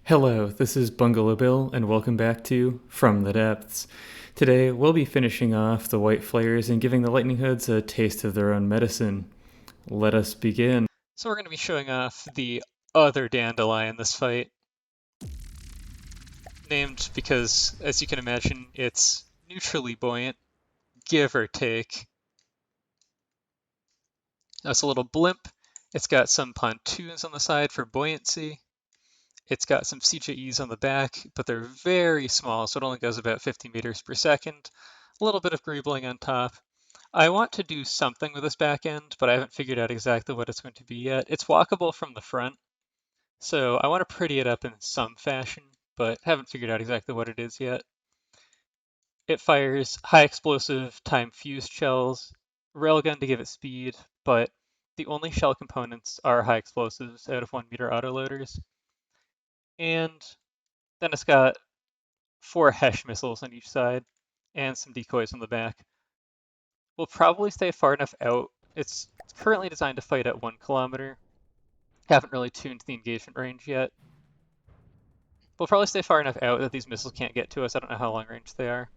Hello, this is Bungalow Bill, and welcome back to From the Depths. Today, we'll be finishing off the White Flayers and giving the Lightning Hoods a taste of their own medicine. Let us begin. So we're going to be showing off the other Dandelion in this fight, named because, as you can imagine, it's neutrally buoyant, give or take. It's a little blimp. It's got some pontoons on the side for buoyancy. It's got some CJEs on the back, but they're very small, so it only goes about 50 meters per second. A little bit of greebling on top. I want to do something with this back end, but I haven't figured out exactly what it's going to be yet. It's walkable from the front, so I want to pretty it up in some fashion, but haven't figured out exactly what it is yet. It fires high explosive time fused shells, railgun to give it speed, but the only shell components are high explosives out of 1 meter autoloaders. And then it's got 4 HESH missiles on each side and some decoys on the back. We'll probably stay far enough out. It's currently designed to fight at 1 kilometer. Haven't really tuned the engagement range yet. We'll probably stay far enough out that these missiles can't get to us. I don't know how long range they are.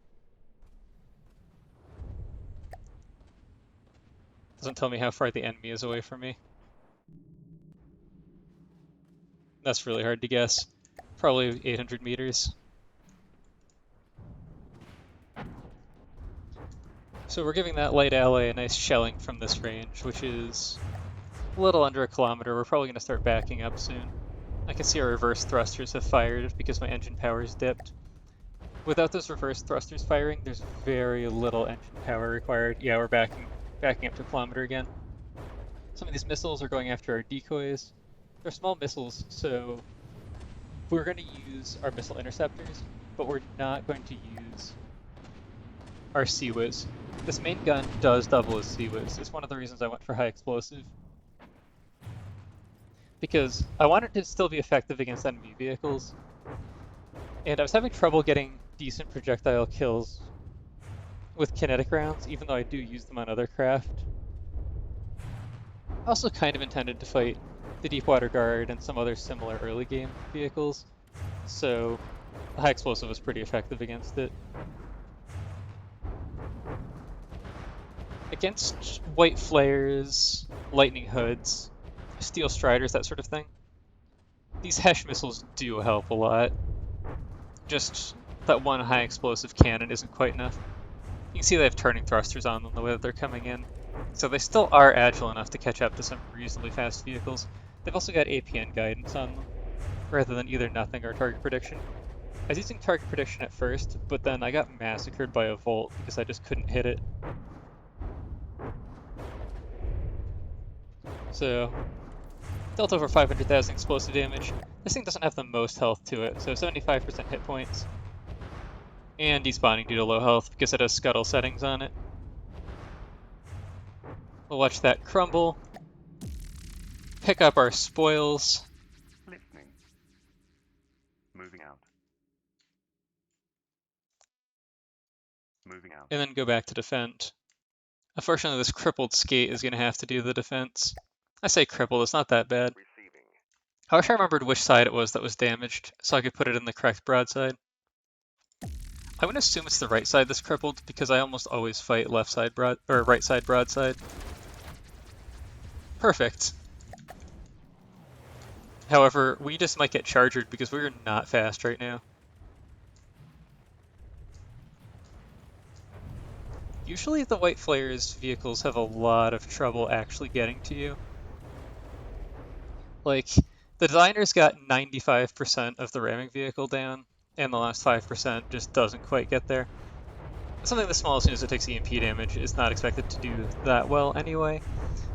Doesn't tell me how far the enemy is away from me. That's really hard to guess. Probably 800 meters. So we're giving that light ally a nice shelling from this range, which is a little under 1 kilometer. We're probably going to start backing up soon. I can see our reverse thrusters have fired because my engine power's dipped. Without those reverse thrusters firing, there's very little engine power required. Yeah, we're backing up to 1 kilometer again. Some of these missiles are going after our decoys. They're small missiles, so we're going to use our missile interceptors, but we're not going to use our CWIS. This main gun does double as CWIS. It's one of the reasons I went for high explosive, because I want it to still be effective against enemy vehicles, and I was having trouble getting decent projectile kills with kinetic rounds, even though I do use them on other craft. I also kind of intended to fight the Deepwater Guard and some other similar early game vehicles, so the high explosive was pretty effective against it. Against white flayers, lightning hoods, steel striders, that sort of thing, these HESH missiles do help a lot. Just that one high explosive cannon isn't quite enough. You can see they have turning thrusters on them the way that they're coming in, so they still are agile enough to catch up to some reasonably fast vehicles. They've also got APN guidance on them, rather than either nothing or target prediction. I was using target prediction at first, but then I got massacred by a Volt because I just couldn't hit it. So, dealt over 500,000 explosive damage. This thing doesn't have the most health to it, so 75% hit points. And despawning due to low health because it has scuttle settings on it. We'll watch that crumble. Pick up our spoils. Listening. Moving out. Moving out. And then go back to defend. Unfortunately, this crippled skate is going to have to do the defense. I say crippled, it's not that bad. Receiving. I wish I remembered which side it was that was damaged, so I could put it in the correct broadside. I'm going to assume it's the right side that's crippled, because I almost always fight left side or right side broadside. Perfect. However, we just might get chargered because we're not fast right now. Usually the White Flayers vehicles have a lot of trouble actually getting to you. Like, the designers got 95% of the ramming vehicle down, and the last 5% just doesn't quite get there. Something this small, as soon as it takes EMP damage, is not expected to do that well anyway.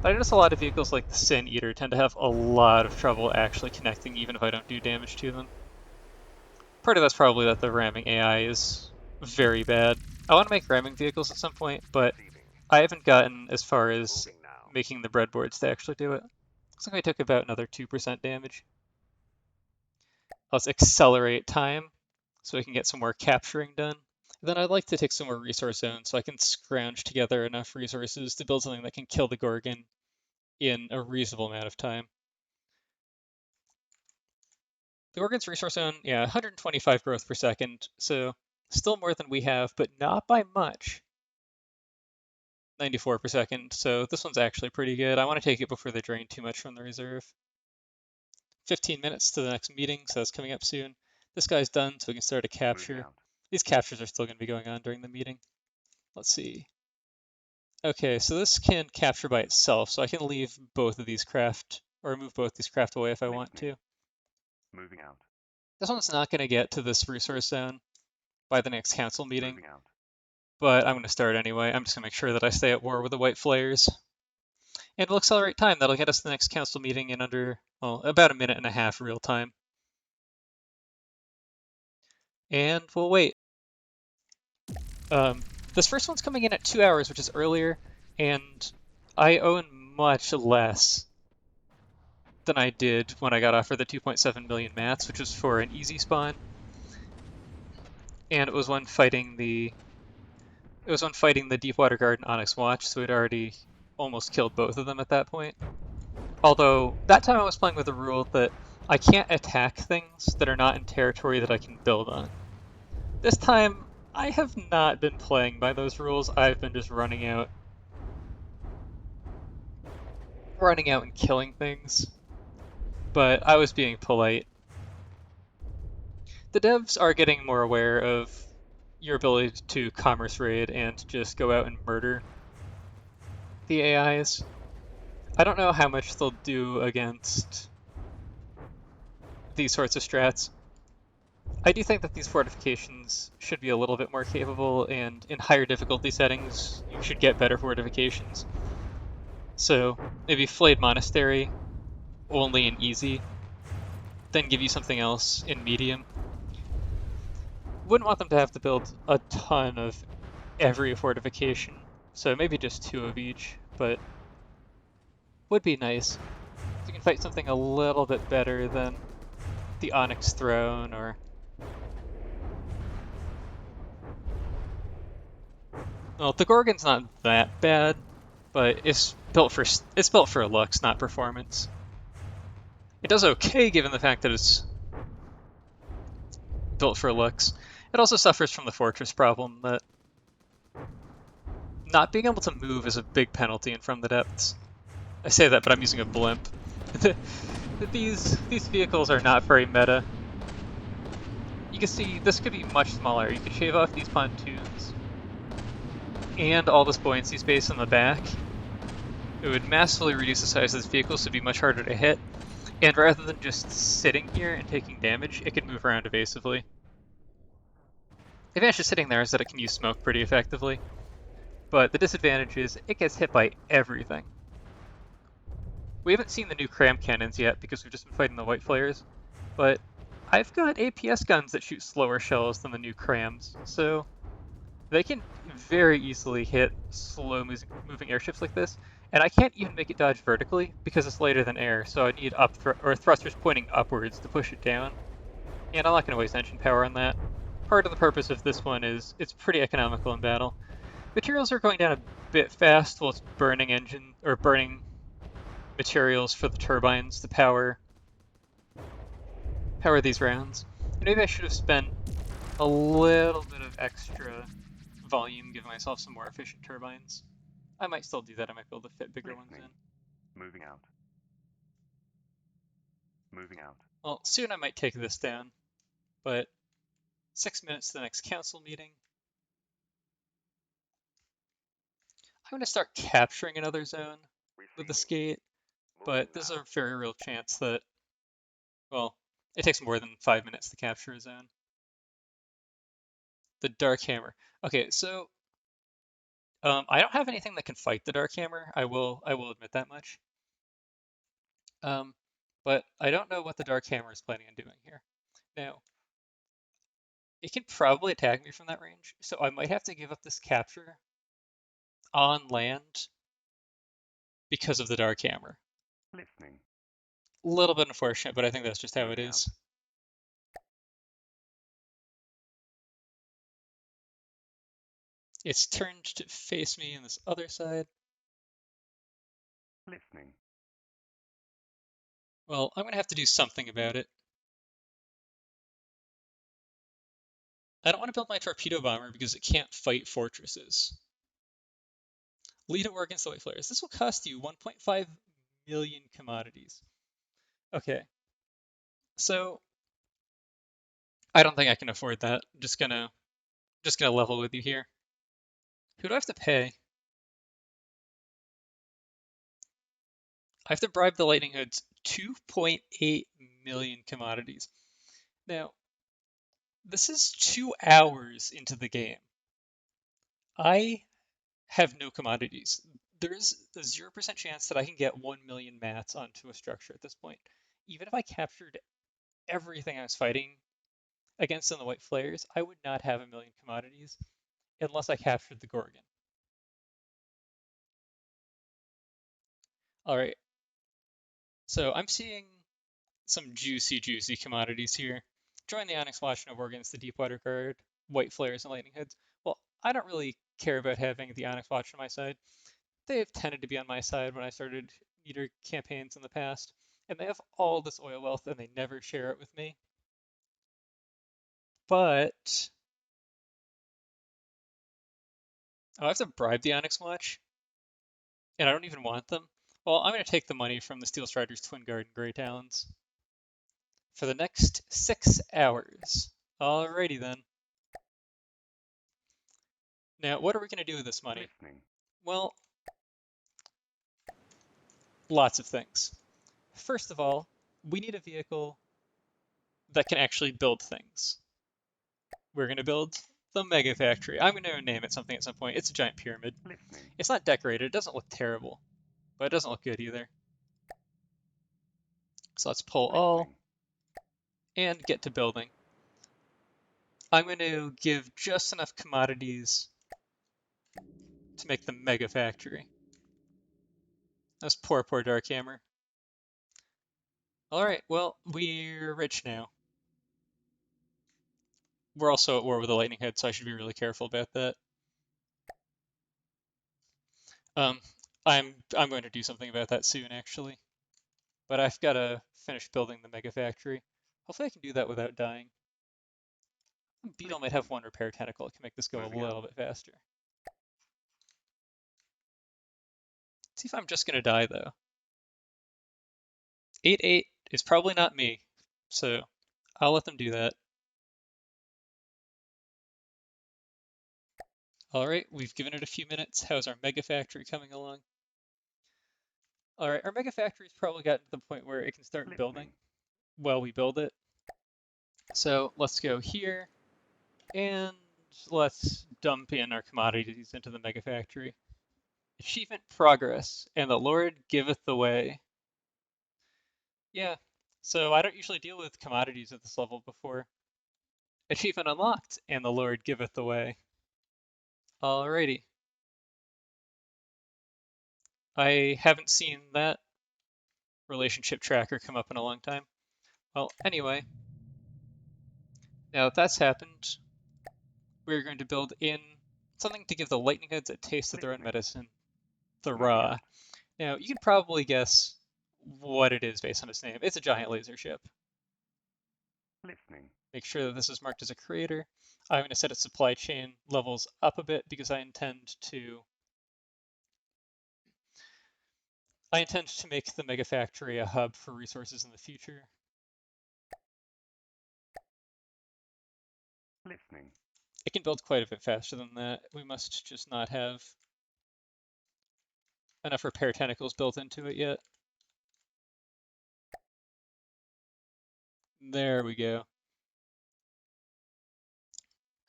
But I notice a lot of vehicles like the Sin Eater tend to have a lot of trouble actually connecting even if I don't do damage to them. Part of that's probably that the ramming AI is very bad. I want to make ramming vehicles at some point, but Receiving. I haven't gotten as far as Moving now. making the breadboards to actually do it. Looks like I took about another 2% damage. Let's accelerate time so we can get some more capturing done. Then I'd like to take some more resource zones so I can scrounge together enough resources to build something that can kill the Gorgon in a reasonable amount of time. The Gorgon's resource zone, yeah, 125 growth per second, so still more than we have, but not by much. 94 per second, so this one's actually pretty good. I want to take it before they drain too much from the reserve. 15 minutes to the next meeting, so that's coming up soon. This guy's done, so we can start a capture. These captures are still going to be going on during the meeting. Let's see. Okay, so this can capture by itself, so I can leave both of these craft, or move both these craft away if I want to. Moving out. This one's not going to get to this resource zone by the next council meeting, Moving out. but I'm going to start anyway. I'm just going to make sure that I stay at war with the white flayers. And we'll accelerate time. That'll get us to the next council meeting in under, well, about a minute and a half real time. And we'll wait. This first one's coming in at 2 hours, which is earlier, and I own much less than I did when I got offered the 2.7 million mats, which was for an easy spawn. And it was when fighting the Deepwater Garden Onyx Watch, so we'd already almost killed both of them at that point. Although, that time I was playing with the rule that I can't attack things that are not in territory that I can build on. This time, I have not been playing by those rules. I've been just running out and killing things. But I was being polite. The devs are getting more aware of your ability to commerce raid and just go out and murder the AIs. I don't know how much they'll do against these sorts of strats. I do think that these fortifications should be a little bit more capable, and in higher difficulty settings, you should get better fortifications. So maybe Flayed Monastery only in easy, then give you something else in medium. Wouldn't want them to have to build a ton of every fortification, so maybe just 2 of each, but would be nice. You can fight something a little bit better than the Onyx Throne or... Well, the Gorgon's not that bad, but it's built for looks, not performance. It does okay given the fact that it's built for looks. It also suffers from the fortress problem that not being able to move is a big penalty in From the Depths. I say that, but I'm using a blimp. These vehicles are not very meta. You can see this could be much smaller. You could shave off these pontoons and all this buoyancy space in the back. It would massively reduce the size of this vehicle, so it'd be much harder to hit. And rather than just sitting here and taking damage, it could move around evasively. The advantage of sitting there is that it can use smoke pretty effectively. But the disadvantage is it gets hit by everything. We haven't seen the new cram cannons yet because we've just been fighting the white flayers, but I've got APS guns that shoot slower shells than the new crams, so they can very easily hit slow moving airships like this, and I can't even make it dodge vertically because it's lighter than air, so I need thrusters pointing upwards to push it down, and I'm not going to waste engine power on that. Part of the purpose of this one is it's pretty economical in battle. Materials are going down a bit fast while it's burning materials for the turbines to power these rounds. And maybe I should have spent a little bit of extra volume, give myself some more efficient turbines. I might still do that. I might be able to fit bigger ones in. Moving out. Moving out. Well, soon I might take this down, but 6 minutes to the next council meeting. I'm going to start capturing another zone with the skate, but there's a very real chance that, well, it takes more than 5 minutes to capture a zone. The Dark Hammer. Okay, so I don't have anything that can fight the Dark Hammer. I will admit that much. But I don't know what the Dark Hammer is planning on doing here. Now, it can probably attack me from that range, so I might have to give up this capture on land because of the Dark Hammer. Listening. A little bit unfortunate, but I think that's just how it is. It's turned to face me on this other side. Listening. Well, I'm going to have to do something about it. I don't want to build my torpedo bomber because it can't fight fortresses. Lead a war against the white flayers. This will cost you 1.5 million commodities. Okay, so I don't think I can afford that. Just gonna level with you here. Who do I have to pay? I have to bribe the Lightning Hoods 2.8 million commodities. Now, this is 2 hours into the game. I have no commodities. There's a 0% chance that I can get 1 million mats onto a structure at this point. Even if I captured everything I was fighting against in the white flayers, I would not have 1 million commodities unless I captured the Gorgon. All right, so I'm seeing some juicy commodities here. Join the Onyx Watch and war against the Deepwater Guard, white flares, and lightning heads. Well, I don't really care about having the Onyx Watch on my side. They have tended to be on my side when I started meter campaigns in the past, and they have all this oil wealth and they never share it with me. But I have to bribe the Onyx Watch, and I don't even want them. Well, I'm going to take the money from the Steel Striders, Twin Guard, and Grey Talons for the next 6 hours. Alrighty then. Now, what are we going to do with this money? Listening. Well, lots of things. First of all, we need a vehicle that can actually build things. We're going to build the Mega Factory. I'm going to name it something at some point. It's a giant pyramid. Listening. It's not decorated. It doesn't look terrible, but it doesn't look good either. So let's pull all Listening. and get to building. I'm going to give just enough commodities to make the Mega Factory. That's poor Darkhammer. Alright, well, we're rich now. We're also at war with the Lightning Head, so I should be really careful about that. Um, I'm going to do something about that soon, actually. But I've got to finish building the Mega Factory. Hopefully I can do that without dying. Beetle might have one repair tentacle. It can make this go a little bit faster. Let's see if I'm just going to die, though. 8-8 is probably not me, so I'll let them do that. Alright, we've given it a few minutes. How's our Mega Factory coming along? Alright, our Mega Factory's probably gotten to the point where it can start building while we build it. So let's go here, and let's dump in our commodities into the Mega Factory. Achievement progress, and the Lord giveth the way. Yeah, so I don't usually deal with commodities at this level before. Achievement unlocked, and the Lord giveth the way. Alrighty. I haven't seen that relationship tracker come up in a long time. Well, anyway, now that that's happened, we're going to build in something to give the lightning heads a taste of their own medicine, the Ra. Now, you can probably guess what it is based on its name. It's a giant laser ship. Listening. Make sure that this is marked as a creator. I'm going to set its supply chain levels up a bit because I intend to make the Mega Factory a hub for resources in the future. Listening. It can build quite a bit faster than that. We must just not have enough repair tentacles built into it yet. There we go.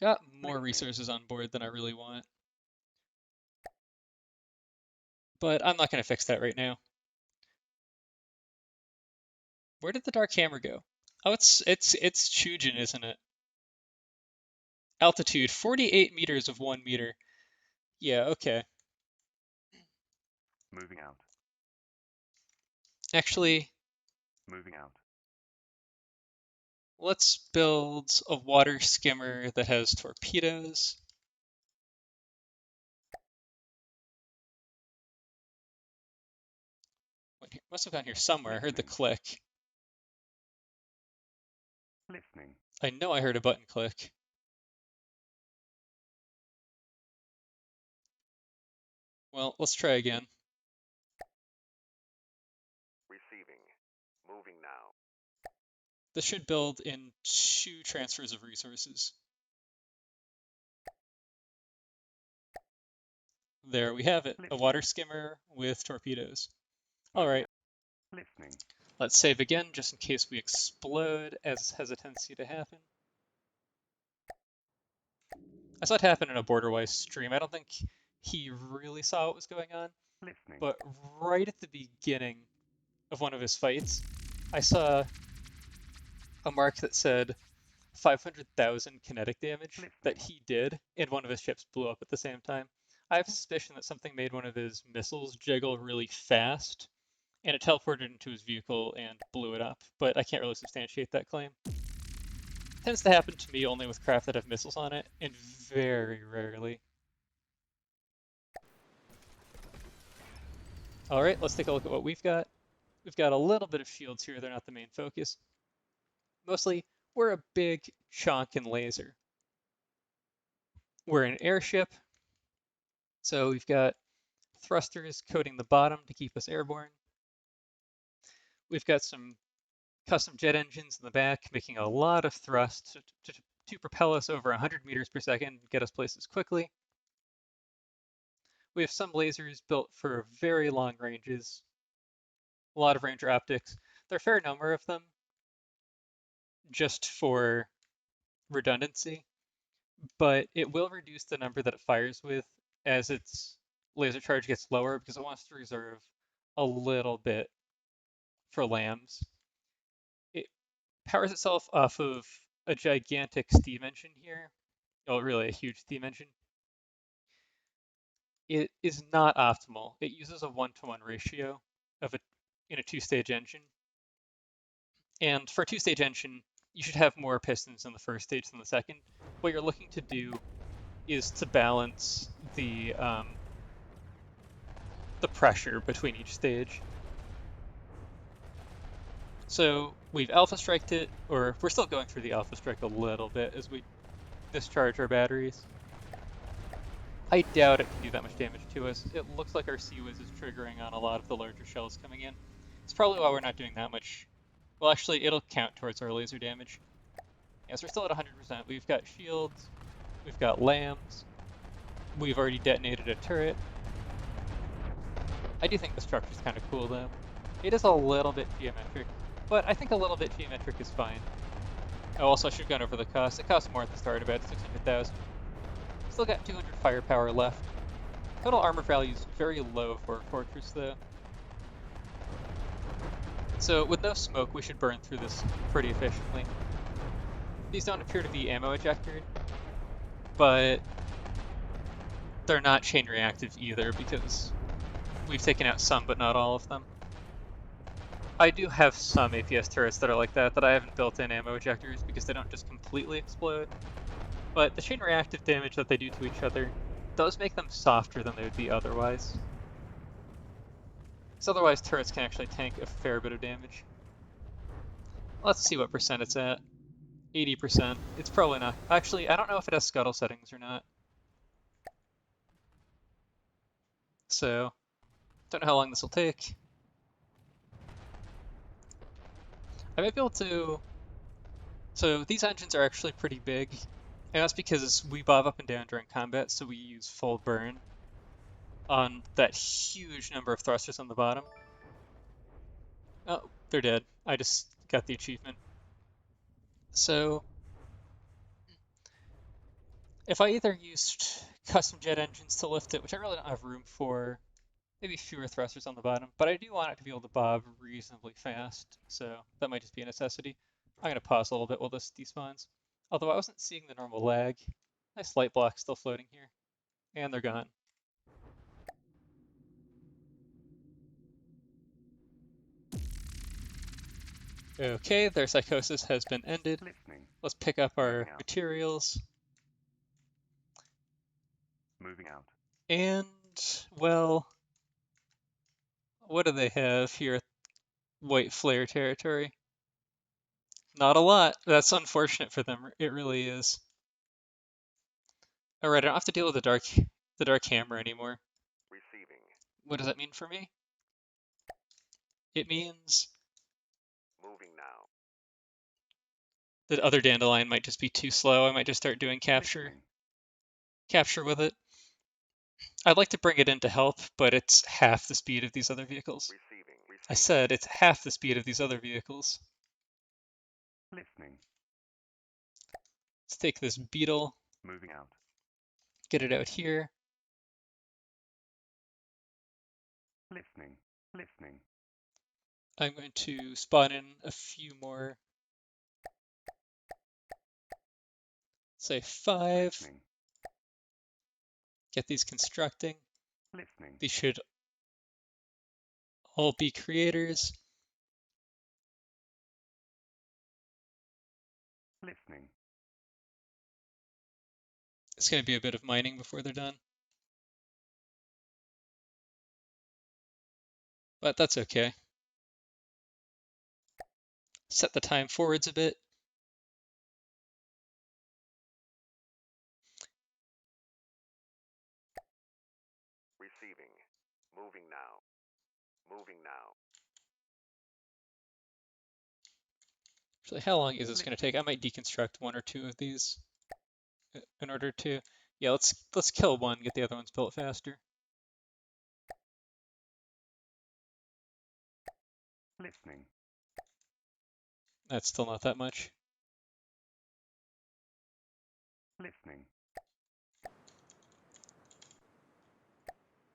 Got more resources on board than I really want. But I'm not going to fix that right now. Where did the dark hammer go? Oh, it's Chujin, isn't it? Altitude, 48 meters of 1 meter. Yeah, okay. Moving out. Actually, Moving out. let's build a water skimmer that has torpedoes. Must have gone here somewhere. I heard the click. Listening. I know I heard a button click. Well, let's try again. Receiving. Moving now. This should build in 2 transfers of resources. There we have it, a water skimmer with torpedoes. All right, Listening. let's save again just in case we explode, as has a tendency to happen. I saw it happen in a Borderwise stream. I don't think he really saw what was going on, Listening. but right at the beginning of one of his fights, I saw a mark that said 500,000 kinetic damage that he did, and one of his ships blew up at the same time. I have a suspicion that something made one of his missiles jiggle really fast, and it teleported into his vehicle and blew it up, but I can't really substantiate that claim. It tends to happen to me only with craft that have missiles on it, and very rarely. Alright, let's take a look at what we've got. We've got a little bit of shields here, they're not the main focus. Mostly, we're a big chunk in laser. We're an airship, so we've got thrusters coating the bottom to keep us airborne. We've got some custom jet engines in the back making a lot of thrust to propel us over 100 meters per second and get us places quickly. We have some lasers built for very long ranges, a lot of ranger optics. There are a fair number of them just for redundancy, but it will reduce the number that it fires with as its laser charge gets lower because it wants to reserve a little bit for lambs. It powers itself off of a gigantic steam engine here. Oh, really, a huge steam engine. It is not optimal. It uses a 1-to-1 ratio of in a 2-stage engine. And for a 2-stage engine, you should have more pistons in the first stage than the second. What you're looking to do is to balance the pressure between each stage. So we've alpha striked it, or we're still going through the alpha strike a little bit as we discharge our batteries. I doubt it can do that much damage to us. It looks like our Sea-Wiz is triggering on a lot of the larger shells coming in. It's probably why we're not doing that much. Well, actually, it'll count towards our laser damage. Yes, we're still at 100%. We've got shields, we've got lambs, we've already detonated a turret. I do think the structure's kind of cool, though. It is a little bit geometric, but I think a little bit geometric is fine. Oh, also, I should have gone over the cost. It costs more at the start, about 600,000. Still got 200 firepower left. Total armor value is very low for a fortress, though. So with no smoke, we should burn through this pretty efficiently. These don't appear to be ammo ejectored, but they're not chain reactive either because we've taken out some but not all of them. I do have some APS turrets that are like that I haven't built in ammo ejectors because they don't just completely explode. But the chain reactive damage that they do to each other does make them softer than they would be otherwise. Because otherwise turrets can actually tank a fair bit of damage. Let's see what percent it's at. 80%. It's probably not. Actually, I don't know if it has scuttle settings or not. So, don't know how long this will take. I might be able to... So these engines are actually pretty big. And that's because we bob up and down during combat, so we use full burn on that huge number of thrusters on the bottom. Oh, they're dead. I just got the achievement. So, if I either used custom jet engines to lift it, which I really don't have room for, maybe fewer thrusters on the bottom, but I do want it to be able to bob reasonably fast, so that might just be a necessity. I'm going to pause a little bit while this despawns. Although I wasn't seeing the normal lag. Nice light block still floating here. And they're gone. Okay, their psychosis has been ended. Listening. Let's pick up our Moving out. materials. Moving out. And, well, what do they have here at White Flare territory? Not a lot. That's unfortunate for them. It really is. Alright, I don't have to deal with the dark hammer anymore. Receiving. What does that mean for me? It means Moving now. that other dandelion might just be too slow. I might just start doing capture with it. I'd like to bring it in to help, but it's half the speed of these other vehicles. Receiving. I said it's half the speed of these other vehicles. Listening. Let's take this beetle, Moving out. get it out here. Listening. Listening. I'm going to spawn in a few more, say 5, Listening. get these constructing. Listening. These should all be creators. Listening. It's going to be a bit of mining before they're done. But that's okay. Set the time forwards a bit. Receiving. Moving now. Moving now. Actually, how long is this going to take? I might deconstruct 1 or 2 of these in order to... Yeah, let's kill one, get the other ones built faster. Listening. That's still not that much. Listening.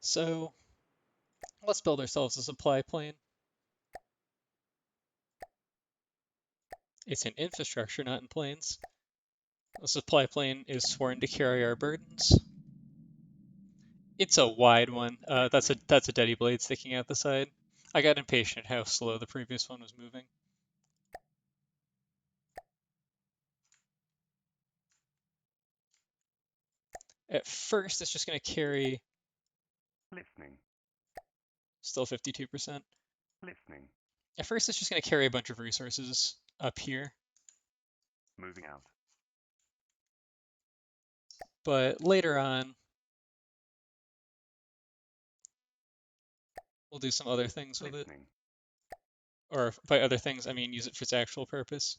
So let's build ourselves a supply plane. It's in infrastructure, not in planes. The supply plane is sworn to carry our burdens. It's a wide one. That's a Deddy blade sticking out the side. I got impatient at how slow the previous one was moving. At first, it's just going to carry Listening. still 52%. Listening. At first, it's just going to carry a bunch of resources up here. Moving out. But later on, we'll do some other things with it. Listening. Or by other things, I mean use it for its actual purpose.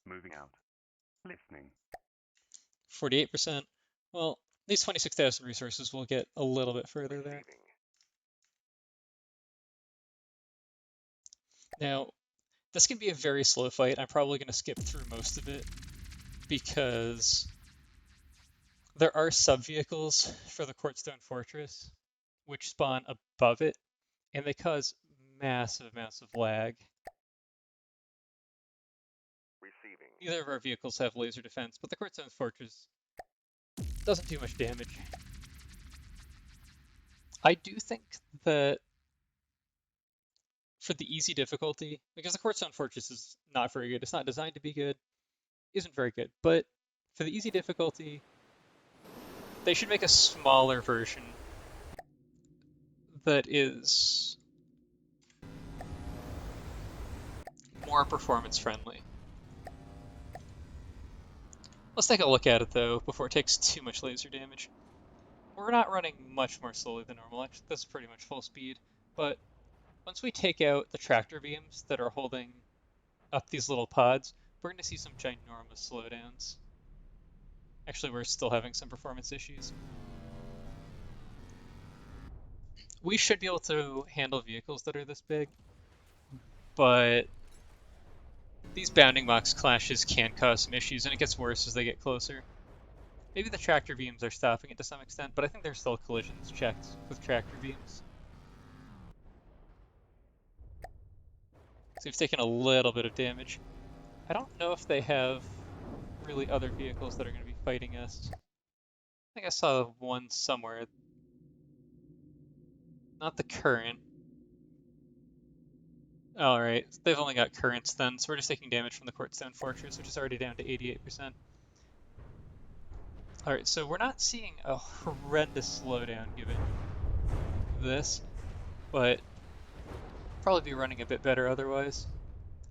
Moving out. Listening. 48%. Well, these 26,000 resources will get a little bit further there. Receiving. Now, this can be a very slow fight. I'm probably going to skip through most of it because there are sub-vehicles for the Quartzstone Fortress which spawn above it, and they cause massive amounts of lag. Receiving. Neither of our vehicles have laser defense, but the Quartzstone Fortress doesn't do much damage. I do think that for the easy difficulty, because the Quartzstone Fortress is not very good, it's not designed to be good, isn't very good, but for the easy difficulty, they should make a smaller version that is more performance friendly. Let's take a look at it though before it takes too much laser damage. We're not running much more slowly than normal, actually that's pretty much full speed, but once we take out the tractor beams that are holding up these little pods, we're going to see some ginormous slowdowns. Actually, we're still having some performance issues. We should be able to handle vehicles that are this big, but these bounding box clashes can cause some issues, and it gets worse as they get closer. Maybe the tractor beams are stopping it to some extent, but I think there's still collisions checked with tractor beams. So we've taken a little bit of damage. I don't know if they have really other vehicles that are going to be fighting us. I think I saw one somewhere. Not the current. Alright, they've only got currents then, so we're just taking damage from the Quartzstone Fortress, which is already down to 88%. Alright, so we're not seeing a horrendous slowdown given this, but probably be running a bit better otherwise.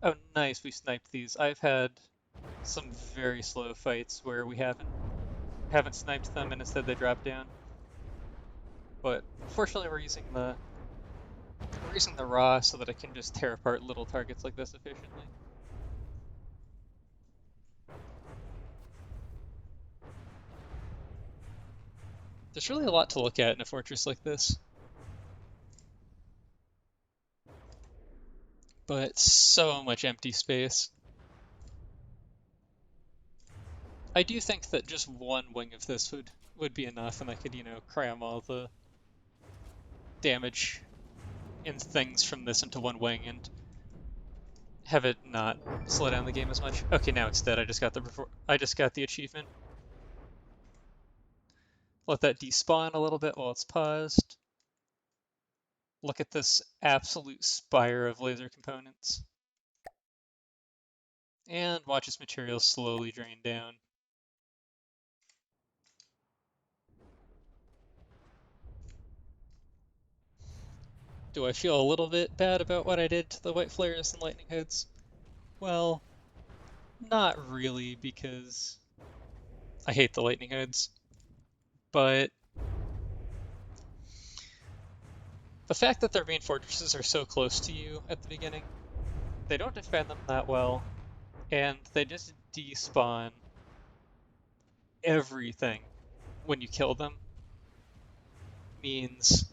Oh nice, we sniped these. I've had some very slow fights where we haven't sniped them and instead they drop down. but fortunately we're using the raw so that it can just tear apart little targets like this efficiently. There's really a lot to look at in a fortress like this, but so much empty space. I do think that just one wing of this would be enough, and I could, cram all the damage and things from this into one wing and have it not slow down the game as much. Okay, now it's dead. I just got the achievement. Let that despawn a little bit while it's paused. Look at this absolute spire of laser components. And watch its materials slowly drain down. Do I feel a little bit bad about what I did to the white flayers and lightning hoods? Well, not really, because I hate the lightning hoods. But the fact that their main fortresses are so close to you at the beginning, they don't defend them that well, and they just despawn everything when you kill them, means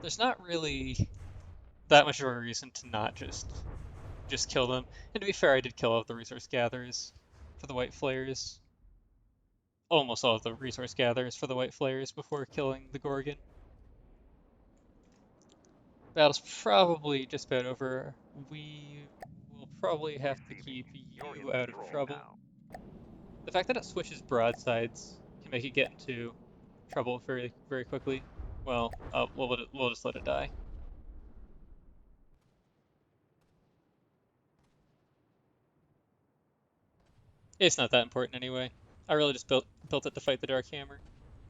there's not really that much of a reason to not just kill them. And to be fair, I did kill all of the resource gatherers for the white flayers. Almost all of the resource gatherers for the white flayers before killing the Gorgon. Battle's probably just about over. We will probably have to keep You're in you out of control trouble. now. The fact that it switches broadsides can make it get into trouble very, very quickly. Well, we'll just let it die. It's not that important anyway. I really just built it to fight the Dark Hammer.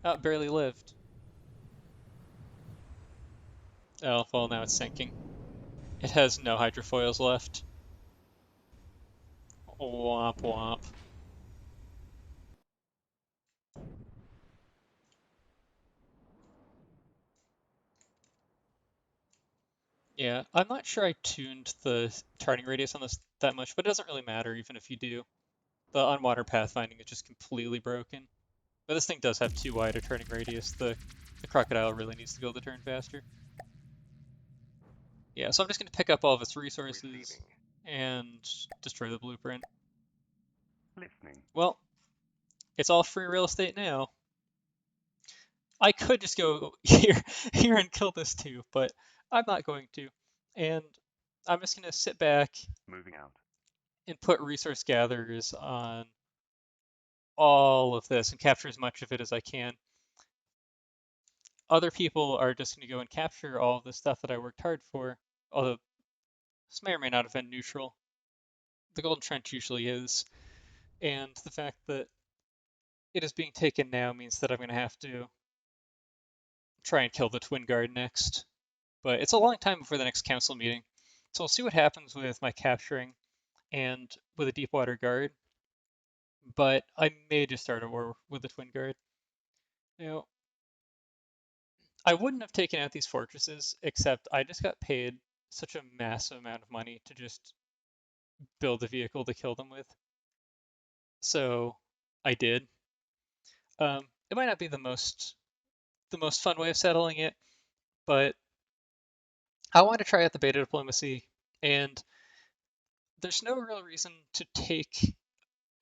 Oh, it barely lived. Oh, well, now it's sinking. It has no hydrofoils left. Womp womp. Yeah, I'm not sure I tuned the turning radius on this that much, but it doesn't really matter even if you do. The on-water pathfinding is just completely broken. But this thing does have too wide a turning radius. The crocodile really needs to be able to turn faster. Yeah, so I'm just going to pick up all of its resources Receiving. and destroy the blueprint. Listening. Well, it's all free real estate now. I could just go here and kill this too, but I'm not going to. And I'm just going to sit back Moving out. and put resource gatherers on all of this and capture as much of it as I can. Other people are just going to go and capture all of the stuff that I worked hard for, although this may or may not have been neutral. The Golden Trench usually is, and the fact that it is being taken now means that I'm going to have to try and kill the Twin Guard next. But it's a long time before the next council meeting, so we'll see what happens with my capturing and with a Deepwater Guard. But I may just start a war with the Twin Guard. Now, I wouldn't have taken out these fortresses, except I just got paid such a massive amount of money to just build a vehicle to kill them with. So I did. It might not be the most fun way of settling it, but I want to try out the beta diplomacy, and there's no real reason to take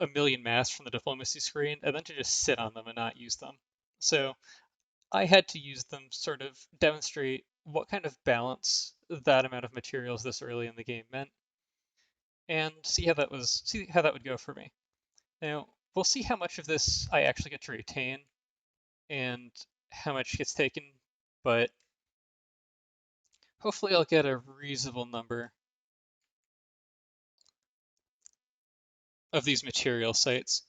a million mass from the diplomacy screen and then to just sit on them and not use them. So I had to use them, sort of demonstrate what kind of balance that amount of materials this early in the game meant, and see how that would go for me. Now we'll see how much of this I actually get to retain and how much gets taken, but hopefully I'll get a reasonable number of these material sites.